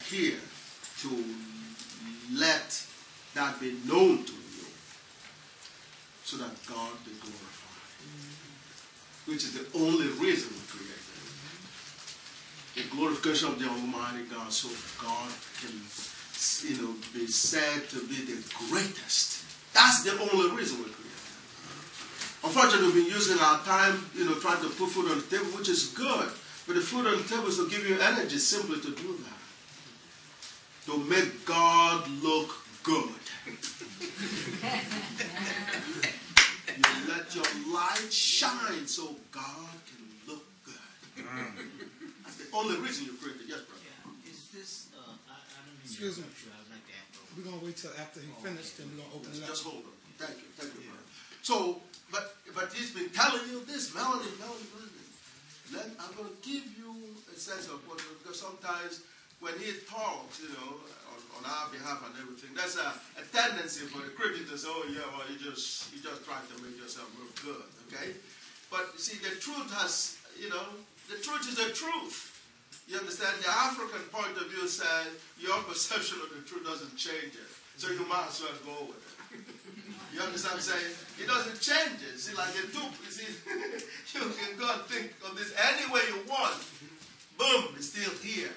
here to let that be known to you so that God be glorified, which is the only reason we created. The glorification of the Almighty God, so God can, be said to be the greatest. That's the only reason we created. Unfortunately, we've been using our time, trying to put food on the table, which is good. But the food on the table is to give you energy simply to do that. To make God look good. You let your light shine so God can look good. That's the only reason you created. Yes, brother. Yeah. Is this, I don't mean excuse me. I'd like to ask. We're going to wait till after he finished, then we're going to open it up. Just hold on. Thank you, brother. So, but he's been telling you this, Melody. I'm going to give you a sense of what, because sometimes when he talks, on our behalf and everything, there's a tendency for the critic to say, oh yeah, well, you just try to make yourself look good, okay? But you see, the truth has, the truth is the truth. You understand? The African point of view says your perception of the truth doesn't change it, so you might as well go with it. You understand what I'm saying? It doesn't change it. See, like a tube, you see, you can go and think of this any way you want. Boom, it's still here.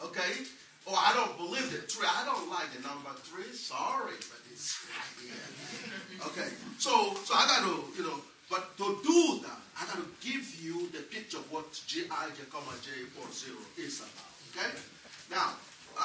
Okay? Oh, I don't believe the 3. I don't like the number 3. Sorry, but it's right here. Okay. So I got to, but to do that, I got to give you the picture of what G.I. J40 is about. Okay? Now,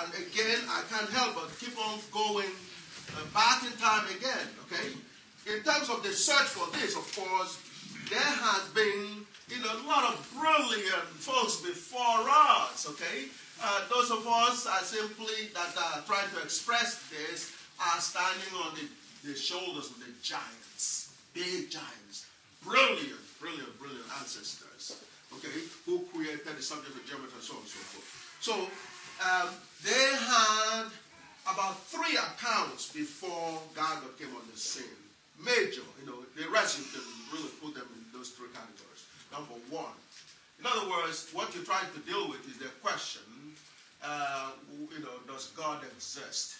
and again, I can't help but keep on going back in time again, okay? In terms of the search for this, of course, there has been, a lot of brilliant folks before us, okay? Those of us are simply that are trying to express this are standing on the shoulders of the giants, big giants, brilliant ancestors, okay, who created the subject of geometry and so on and so forth. So they had about 3 accounts before Gagut came on the scene. Major, the rest you can really put them in those 3 categories. Number 1. In other words, what you're trying to deal with is the question, does God exist?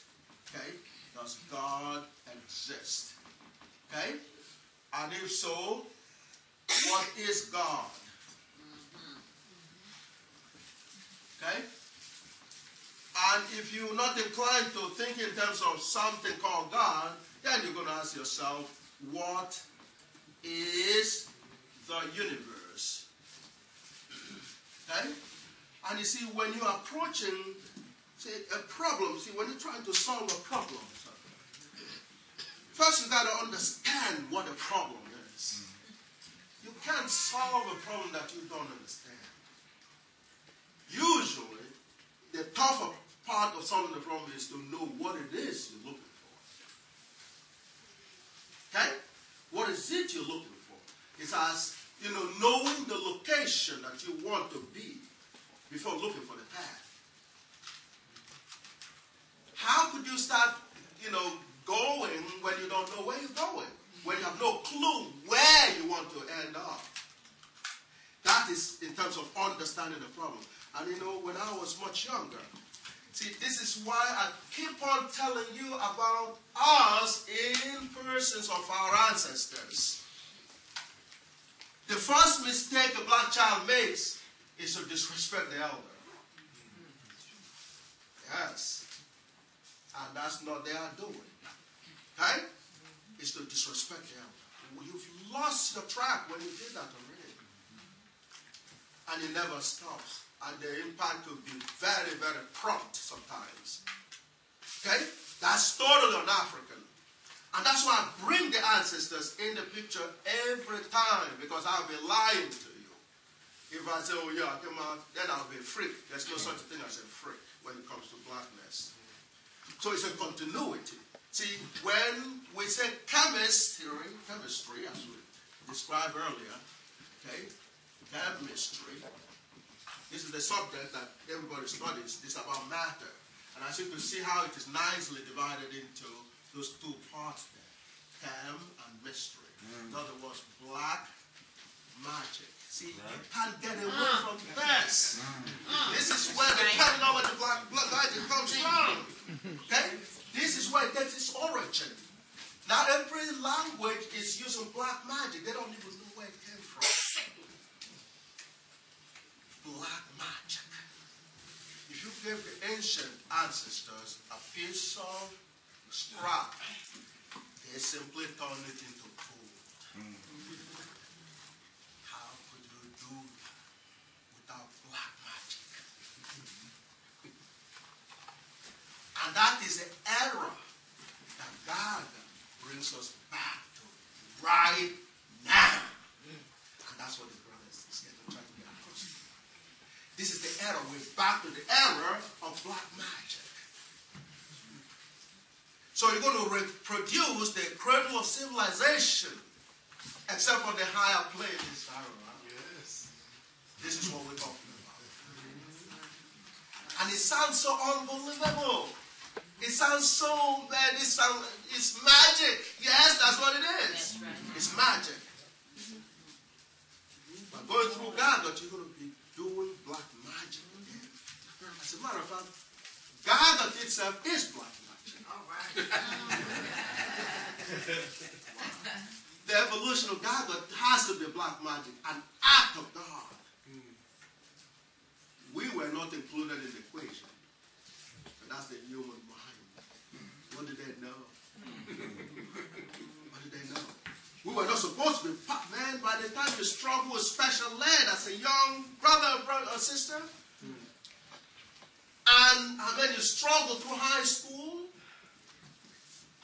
Okay? Does God exist? Okay? And if so, what is God? Okay? And if you're not inclined to think in terms of something called God, then you're going to ask yourself, what is the universe? Okay? And you see, when you're approaching, a problem, when you're trying to solve a problem, first you got to understand what the problem is. You can't solve a problem that you don't understand. Usually, the tougher part of solving the problem is to know what it is you're looking for. Okay? What is it you're looking for? It's as, knowing the location that you want to be before looking for the path. How could you start, going when you don't know where you're going? When you have no clue where you want to end up? That is in terms of understanding the problem. And when I was much younger, see, this is why I keep on telling you about us in persons of our ancestors. The first mistake a black child makes is to disrespect the elder. Yes. And that's not their doing. Okay? It's to disrespect the elder. You've lost your track when you did that already. And it never stops. And the impact will be very, very prompt sometimes. Okay? That's totally un-African. And that's why I bring the ancestors in the picture every time, because I'll be lying to you. If I say, oh yeah, come on, then I'll be a freak. There's no such a thing as a freak when it comes to blackness. So it's a continuity. See, when we say chemistry, as we described earlier, okay, chemistry, this is the subject that everybody studies. This is about matter. And as you can see how it is nicely divided into those 2 parts there, chem and mystery. In other words, black magic. See, you can't get away from this. This is where the terminology black magic black magic. They don't even know where it came from. Black magic. If you gave the ancient ancestors a piece of scrap, they simply turn it into gold. How could you do that without black magic? And that is the error that God brings us back to right now. And that's what the brothers is trying to get across. This is the error. We're back to the error of black magic. So you're going to reproduce the cradle of civilization, except for the higher plane. Yes. This is what we're talking about. And it sounds so unbelievable. It sounds so bad. It's magic. Yes, that's what it is. That's right. It's magic. But going through Gagut, you're going to be doing black magic again. As a matter of fact, Gagut itself is black magic. All right. The evolution of Gagut has to be black magic, an act of God. We were not included in the equation. But that's the human mind. What did they know? What did they know? We were not supposed to be, man, by the time you struggle with special ed as a young brother or sister, and then you struggle through high school,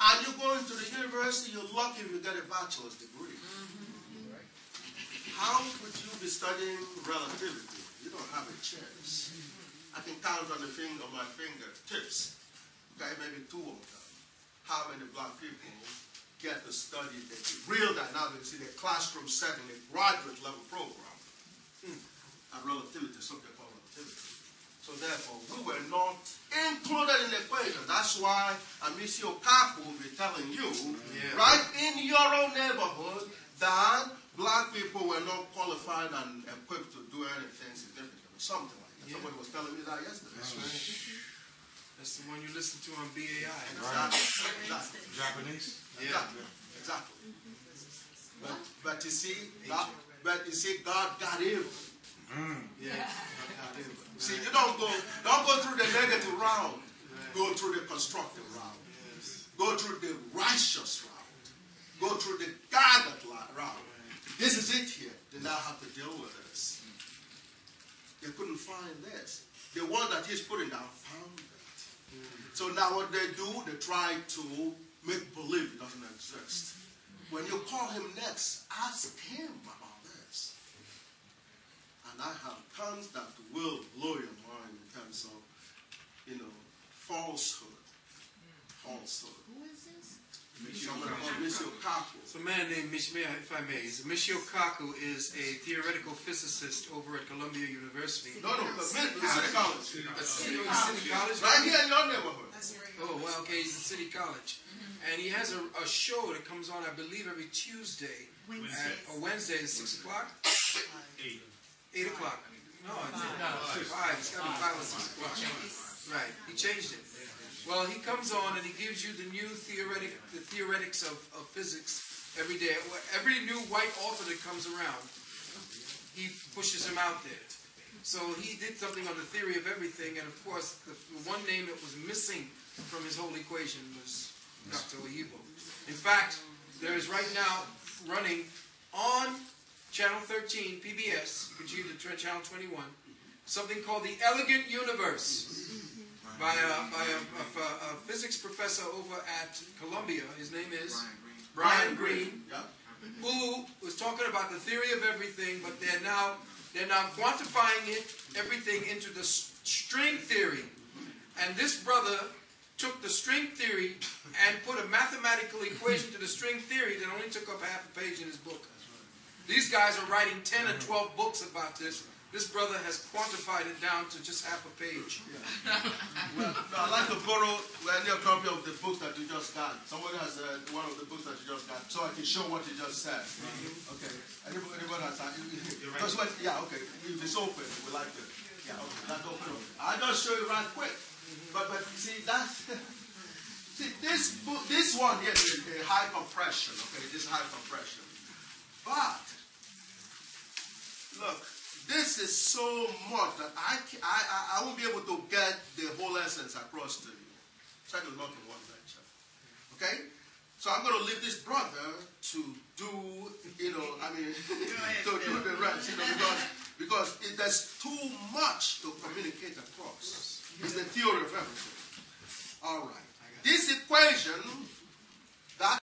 and you go into the university, you're lucky if you get a bachelor's degree. How could you be studying relativity? You don't have a chance. I can count on my fingertips, okay, maybe two of them, how many black people get to study the real dynamics in a classroom setting, a graduate level program, and relativity, something called relativity. So therefore, we were not included in the equation. That's why Amici Okaku will be telling you, right in your own neighborhood, that black people were not qualified and equipped to do anything significant. Something like that. Somebody was telling me that yesterday. That's right. That's the one you listen to on BAI. Exactly. Japanese? Exactly. But you see, God got evil. Yeah. God got evil. See, you don't go through the negative route. Go through the constructive route. Go through the righteous route. Go through the Gagut route. This is it here. They now have to deal with this. They couldn't find this. The one that he's putting down found it. So now what they do, they try to make believe it doesn't exist. When you call him next, ask him about this. And I have tons that will blow your mind in terms of, falsehood. Falsehood. Who is this? Someone called Michio Kaku. So a man named Michio Kaku is a theoretical physicist over at Columbia University. No, City College. City College? Right here in your neighborhood. Oh, well, okay, he's at City College. And he has a show that comes on, I believe, every Tuesday. Wednesday at 6 o'clock? 8 o'clock. No, it's 5. It's got to be 5 or 6 o'clock. Right, he changed it. Well, he comes on and he gives you the new theoretics of physics every day. Every new white author that comes around, he pushes him out there. So he did something on the theory of everything, and of course, the one name that was missing from his whole equation was Dr. Oyibo. In fact, there is right now running on Channel 13, PBS, you can choose the Channel 21, something called The Elegant Universe, by a physics professor over at Columbia. His name is Brian Greene, who was talking about the theory of everything, but they're now quantifying everything into the string theory. And this brother took the string theory and put a mathematical equation to the string theory that only took up half a page in his book. These guys are writing 10 or 12 books about this. This brother has quantified it down to just half a page. Well, I'd like to borrow any copy of the book that you just got. Somebody has one of the books that you just got, so I can show what you just said. Okay. Anybody has that? Okay. If it's open, we like it. Yeah, okay. That's open. I'll just show you right quick. But see, that's... See, this one here is a high compression. Okay, this is high compression. But, look, this is so much that I won't be able to get the whole essence across to you. Try to knock in one lecture. Okay? So I'm going to leave this brother to do, to do the rest, because there's too much to communicate across. It's the theory of everything. All right. This equation